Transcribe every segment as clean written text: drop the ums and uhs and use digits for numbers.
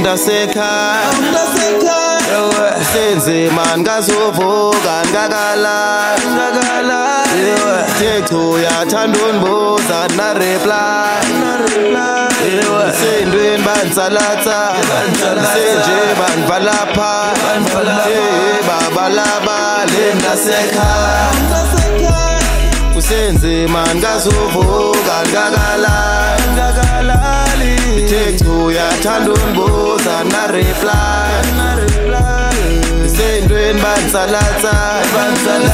Mntasekhaya senze man ngazovuka ngakala tekho yathanda undibuza na reply sendweni bansalatha senje banvalapha babalaba le Mntasekhaya usenze man ngazovuka ngakala tekho yathanda undibuza na reply sendweni bansalatha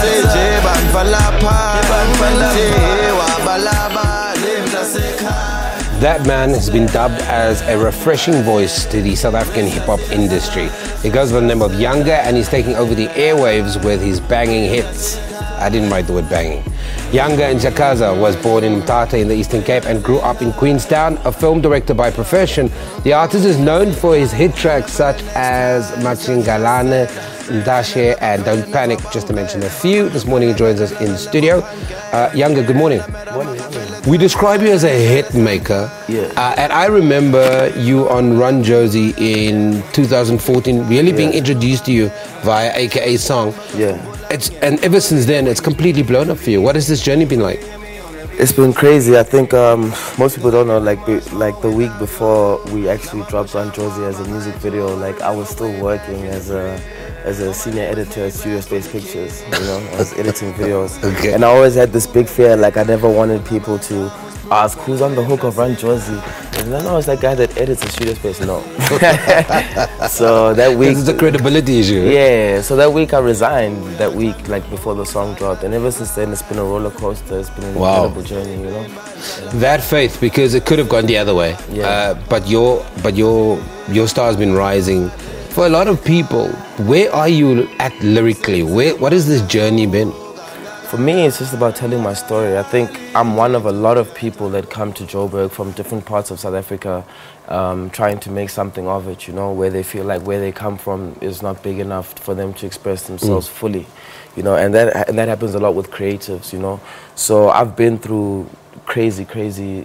senje banvalapha wabalaba le Mntasekhaya. That man has been dubbed as a refreshing voice to the South African hip-hop industry. He goes by the name of Yanga, and he's taking over the airwaves with his banging hits. I didn't write the word banging. Yanga Ntshakaza was born in Mthatha in the Eastern Cape and grew up in Queenstown. A film director by profession, the artist is known for his hit tracks such as Mantshingilane, Mntase and Don't Panic, just to mention a few. This morning he joins us in the studio. Yanga, good morning. We describe you as a hit maker. And I remember you on Run Josie in 2014, really being introduced to you via AKA's song. And ever since then, it's completely blown up for you. What has this journey been like? It's been crazy. I think most people don't know, like the week before we actually dropped Run Josie as a music video, like I was still working as a senior editor at Studio Space Pictures, you know, I was editing videos. And I always had this big fear, like I never wanted people to ask who's on the hook of Run Josie. And then I was that guy that edits at Studio Space. No. So that week, it's a credibility issue. Yeah. So that week I resigned. That week, like before the song dropped, and ever since then it's been a roller coaster. It's been an incredible journey, you know. That faith, because it could have gone the other way. But your star has been rising. For a lot of people, where are you at lyrically? What has this journey been? For me, it's just about telling my story. I think I'm one of a lot of people that come to Joburg from different parts of South Africa, trying to make something of it, you know, where they feel like where they come from is not big enough for them to express themselves fully, you know, and that happens a lot with creatives, you know. So I've been through crazy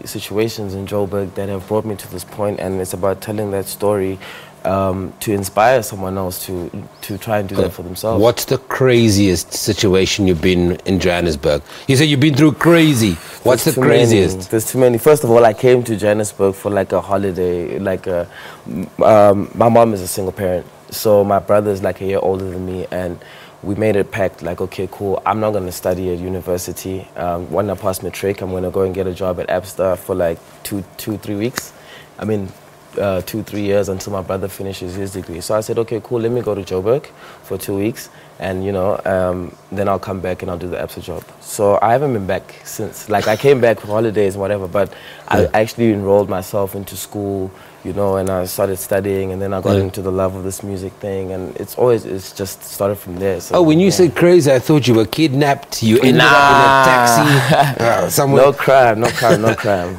situations in Joburg that have brought me to this point, and it's about telling that story to inspire someone else to try and do that for themselves. What's the craziest situation you've been in Johannesburg? You say you've been through crazy. What's the craziest? There's too many. First of all, I came to Johannesburg for like a holiday. Like my mom is a single parent, so my brother's like a year older than me, and we made a pact, like, okay, cool, I'm not going to study at university. When I pass matric, I'm going to go and get a job at Abstar for like 2-3 weeks. I mean, 2-3 years until my brother finishes his degree. So I said, okay, cool, let me go to Joburg for 2 weeks, and you know, then I'll come back and I'll do the Absa job. So I haven't been back since. Like I came back for holidays and whatever, but I actually enrolled myself into school, you know, and I started studying, and then I got into the love of this music thing, and it's just started from there. So, when you said crazy, I thought you were kidnapped. You ended up in a taxi somewhere. No crime.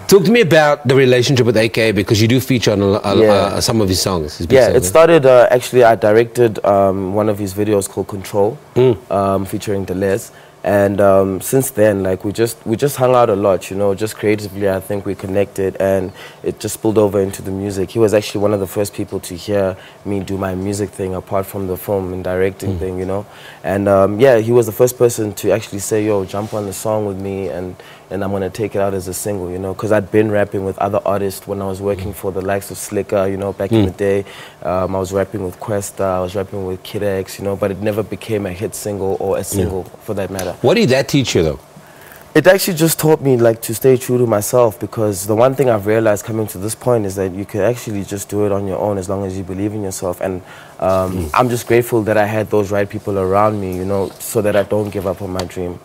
Talk to me about the relationship with AK, because you do feature on some of his songs. It started, actually, I directed one of his videos called Control, featuring Deleuze. And since then, like we just hung out a lot, you know, just creatively. I think we connected, and it just spilled over into the music. He was actually one of the first people to hear me do my music thing, apart from the film and directing thing, you know. And he was the first person to actually say, yo, jump on the song with me, and I'm going to take it out as a single, you know, because I'd been rapping with other artists when I was working for the likes of Slicker, you know, back in the day. I was rapping with Questa, I was rapping with Kid X, you know, but it never became a hit single or a single for that matter. What did that teach you, though? It actually just taught me, like, to stay true to myself, because the one thing I've realized coming to this point is that you can actually just do it on your own as long as you believe in yourself. And I'm just grateful that I had those right people around me, you know, so that I don't give up on my dream.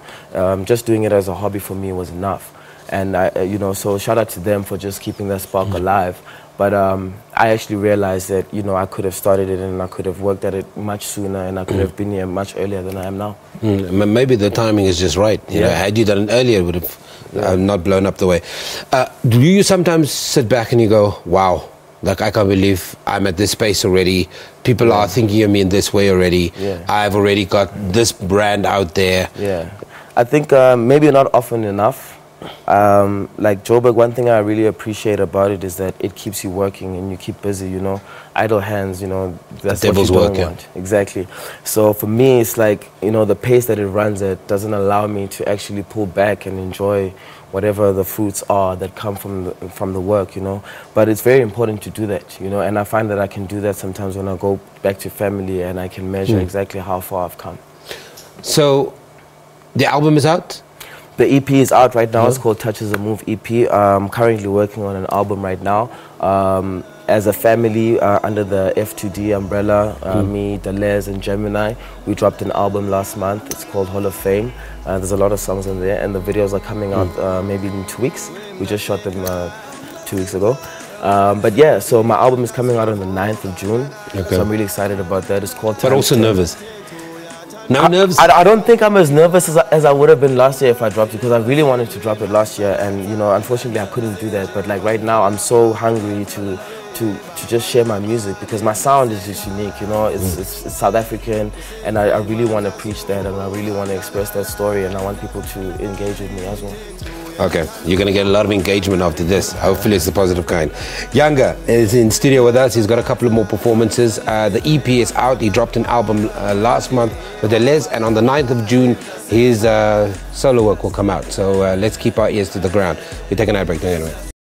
Just doing it as a hobby for me was enough. And, you know, so shout out to them for just keeping that spark alive. But I actually realized that, you know, I could have started it and I could have worked at it much sooner, and I could have been here much earlier than I am now. Maybe the timing is just right. You know, had you done it earlier, it would have not blown up the way. Do you sometimes sit back and you go, wow, like I can't believe I'm at this space already. People are thinking of me in this way already. I've already got this brand out there. I think maybe not often enough. Like Joburg, one thing I really appreciate about it is that it keeps you working and you keep busy, you know. Idle hands, you know, that's The what devil's you don't work, yeah. want. Exactly. So for me, it's like, you know, the pace that it runs at doesn't allow me to actually pull back and enjoy whatever the fruits are that come from the work, you know. But it's very important to do that, you know, and I find that I can do that sometimes when I go back to family and I can measure exactly how far I've come. So, the album is out? The EP is out right now. It's called Touches a Move EP. I'm currently working on an album right now. As a family, under the F2D umbrella, me, Deleuze, and Gemini, we dropped an album last month. It's called Hall of Fame. There's a lot of songs in there, and the videos are coming out maybe in 2 weeks. We just shot them 2 weeks ago. But yeah, so my album is coming out on the 9th of June. Okay. So I'm really excited about that. It's called But also nervous. No nerves? I don't think I'm as nervous as I would have been last year if I dropped it, because I really wanted to drop it last year, and you know, unfortunately I couldn't do that. But like right now, I'm so hungry to just share my music, because my sound is just unique, you know. It's South African, and I really want to preach that, and I really want to express that story, and I want people to engage with me as well. Okay, you're going to get a lot of engagement after this. Hopefully it's the positive kind. Yanga is in studio with us. He's got a couple of more performances. The EP is out. He dropped an album last month with Deleuze, and on the 9th of June, his solo work will come out. So let's keep our ears to the ground. We're taking an ad break. Anyway.